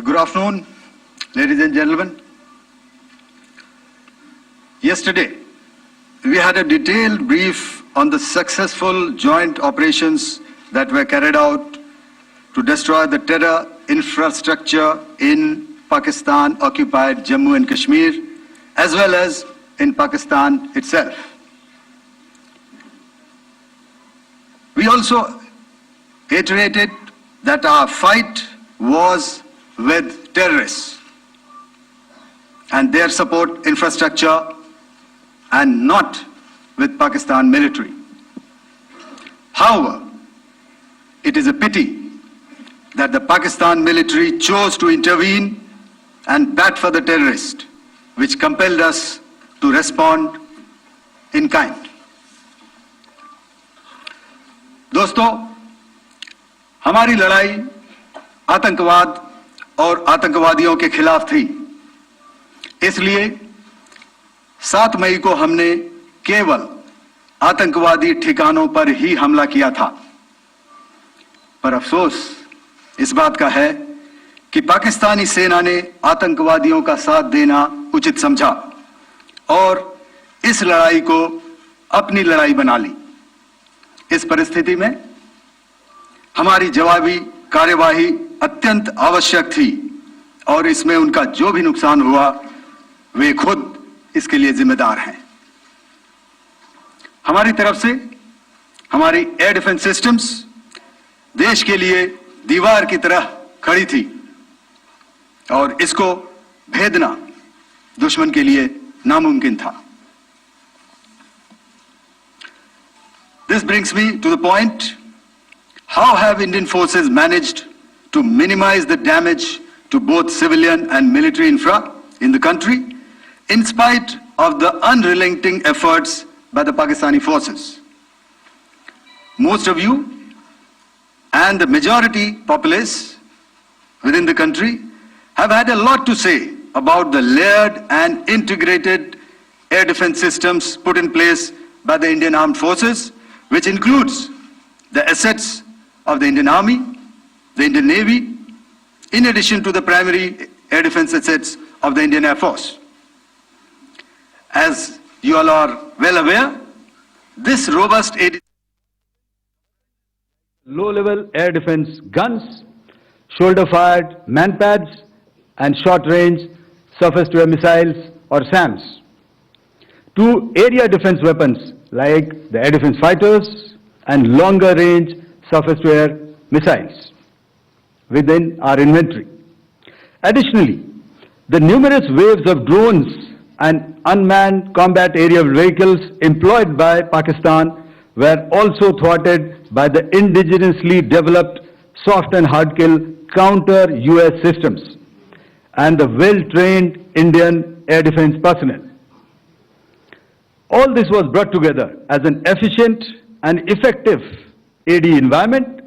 Good afternoon, ladies and gentlemen. Yesterday, we had a detailed brief on the successful joint operations that were carried out to destroy the terror infrastructure in Pakistan-occupied Jammu and Kashmir, as well as in Pakistan itself. We also iterated that our fight was with terrorists and their support infrastructure and not with Pakistan military. However, it is a pity that the Pakistan military chose to intervene and bat for the terrorist, which compelled us to respond in kind. दोस्तों, हमारी लड़ाई आतंकवाद और आतंकवादियों के खिलाफ थी। इसलिए 7 मई को हमने केवल आतंकवादी ठिकानों पर ही हमला किया था। पर अफसोस इस बात का है कि पाकिस्तानी सेना ने आतंकवादियों का साथ देना उचित समझा और इस लड़ाई को अपनी लड़ाई बना ली। इस परिस्थिति में हमारी जवाबी कार्यवाही अत्यंत आवश्यक थी और इसमें उनका जो भी नुकसान हुआ वे खुद इसके लिए जिम्मेदार हैं। हमारी तरफ से हमारी एयर डिफेंस सिस्टम्स देश के लिए दीवार की तरह खड़ी थी और इसको भेदना दुश्मन के लिए नामुमकिन था। This brings me to the point, how have Indian forces managed to minimize the damage to both civilian and military infra in the country, in spite of the unrelenting efforts by the Pakistani forces? Most of you and the majority populace within the country have had a lot to say about the layered and integrated air defense systems put in place by the Indian Armed Forces, which includes the assets of the Indian Army, the Indian Navy, in addition to the primary air defense assets of the Indian Air Force. As you all are well aware, this robust low-level air defense guns, shoulder-fired man-pads, and short-range surface-to-air missiles or SAMs. 2 area defense weapons like the air defense fighters and longer-range surface-to-air missiles within our inventory. Additionally, the numerous waves of drones and unmanned combat aerial vehicles employed by Pakistan were also thwarted by the indigenously developed soft and hard kill counter US systems and the well-trained Indian air defense personnel. All this was brought together as an efficient and effective AD environment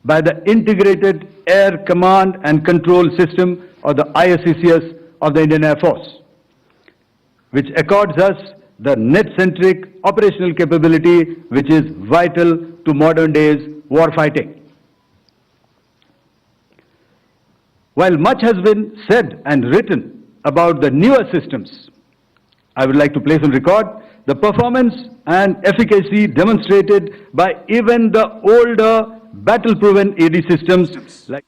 by the Integrated Air Command and Control System or the ISCCS of the Indian Air Force, which accords us the net-centric operational capability which is vital to modern days war fighting. While much has been said and written about the newer systems, I would like to place on record the performance and efficacy demonstrated by even the older battle-proven AD systems like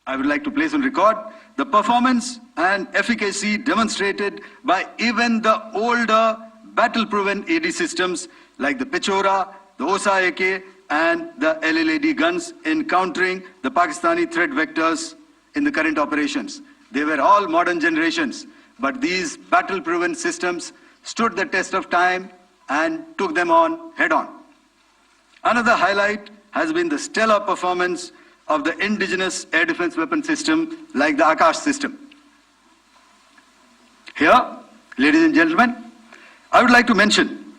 I would like to place on record the performance and efficacy demonstrated by even the older battle-proven AD systems like the Pechora, the Osa AK and the LLAD guns in countering the Pakistani threat vectors in the current operations. They were all modern generations, but these battle-proven systems stood the test of time and took them on head-on. Another highlight has been the stellar performance of the indigenous air defense weapon system like the Akash system. Here, ladies and gentlemen, I would like to mention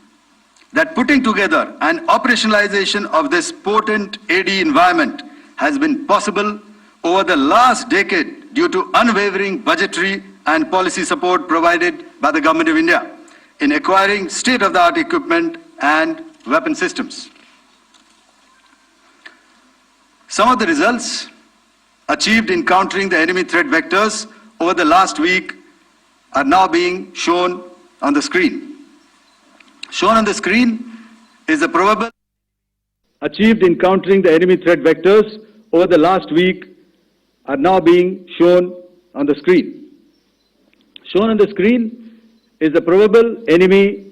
that putting together and operationalization of this potent AD environment has been possible over the last decade due to unwavering budgetary and policy support provided by the Government of India in acquiring state-of-the-art equipment and weapon systems. Some of the results achieved in countering the enemy threat vectors over the last week are now being shown on the screen. Shown on the screen is the probable achieved in countering the enemy threat vectors over the last week are now being shown on the screen. Shown on the screen is the probable enemy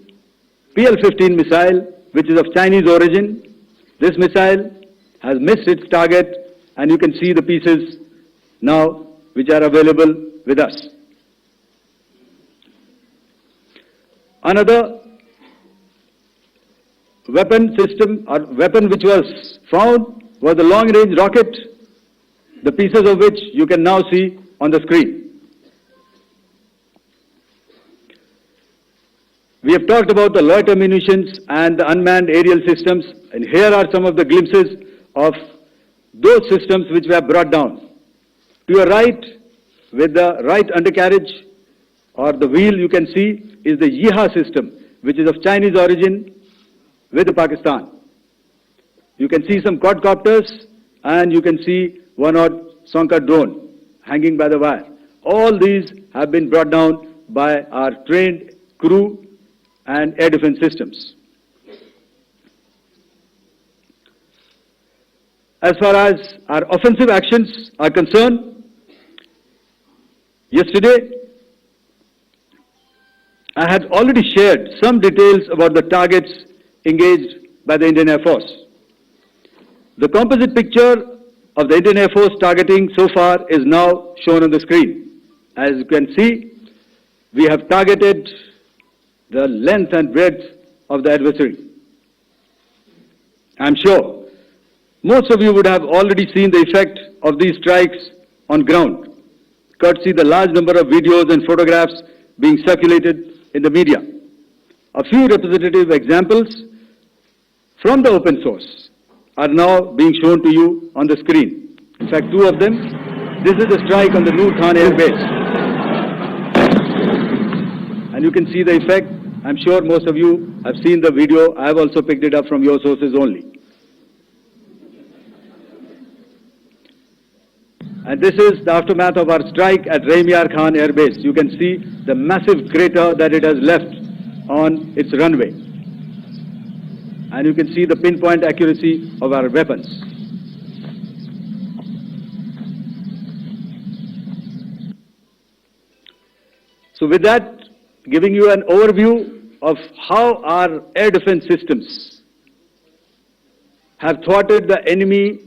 PL-15 missile, which is of Chinese origin. This missile has missed its target, and you can see the pieces now which are available with us. Another weapon system or weapon which was found was the long-range rocket, the pieces of which you can now see on the screen. We have talked about the loiter munitions and the unmanned aerial systems, and here are some of the glimpses of those systems which we have brought down. To your right, with the right undercarriage or the wheel, you can see is the Yeeha system, which is of Chinese origin with Pakistan. You can see some quadcopters, and you can see one odd Sonka drone hanging by the wire. All these have been brought down by our trained crew and air defense systems. As far as our offensive actions are concerned, yesterday I had already shared some details about the targets engaged by the Indian Air Force. The composite picture of the Indian Air Force targeting so far is now shown on the screen. As you can see, we have targeted the length and breadth of the adversary. I'm sure most of you would have already seen the effect of these strikes on ground, courtesy the large number of videos and photographs being circulated in the media. A few representative examples from the open source are now being shown to you on the screen. In fact, two of them. This is the strike on the Noor Khan Air Base. And you can see the effect. I'm sure most of you have seen the video. I have also picked it up from your sources only. And this is the aftermath of our strike at Raimiar Khan Air Base. You can see the massive crater that it has left on its runway. And you can see the pinpoint accuracy of our weapons. So with that, giving you an overview of how our air defense systems have thwarted the enemy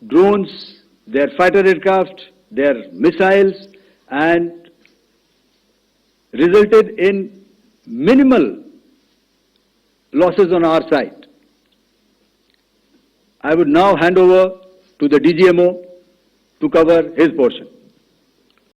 drones, their fighter aircraft, their missiles, and resulted in minimal losses on our side. I would now hand over to the DGMO to cover his portion.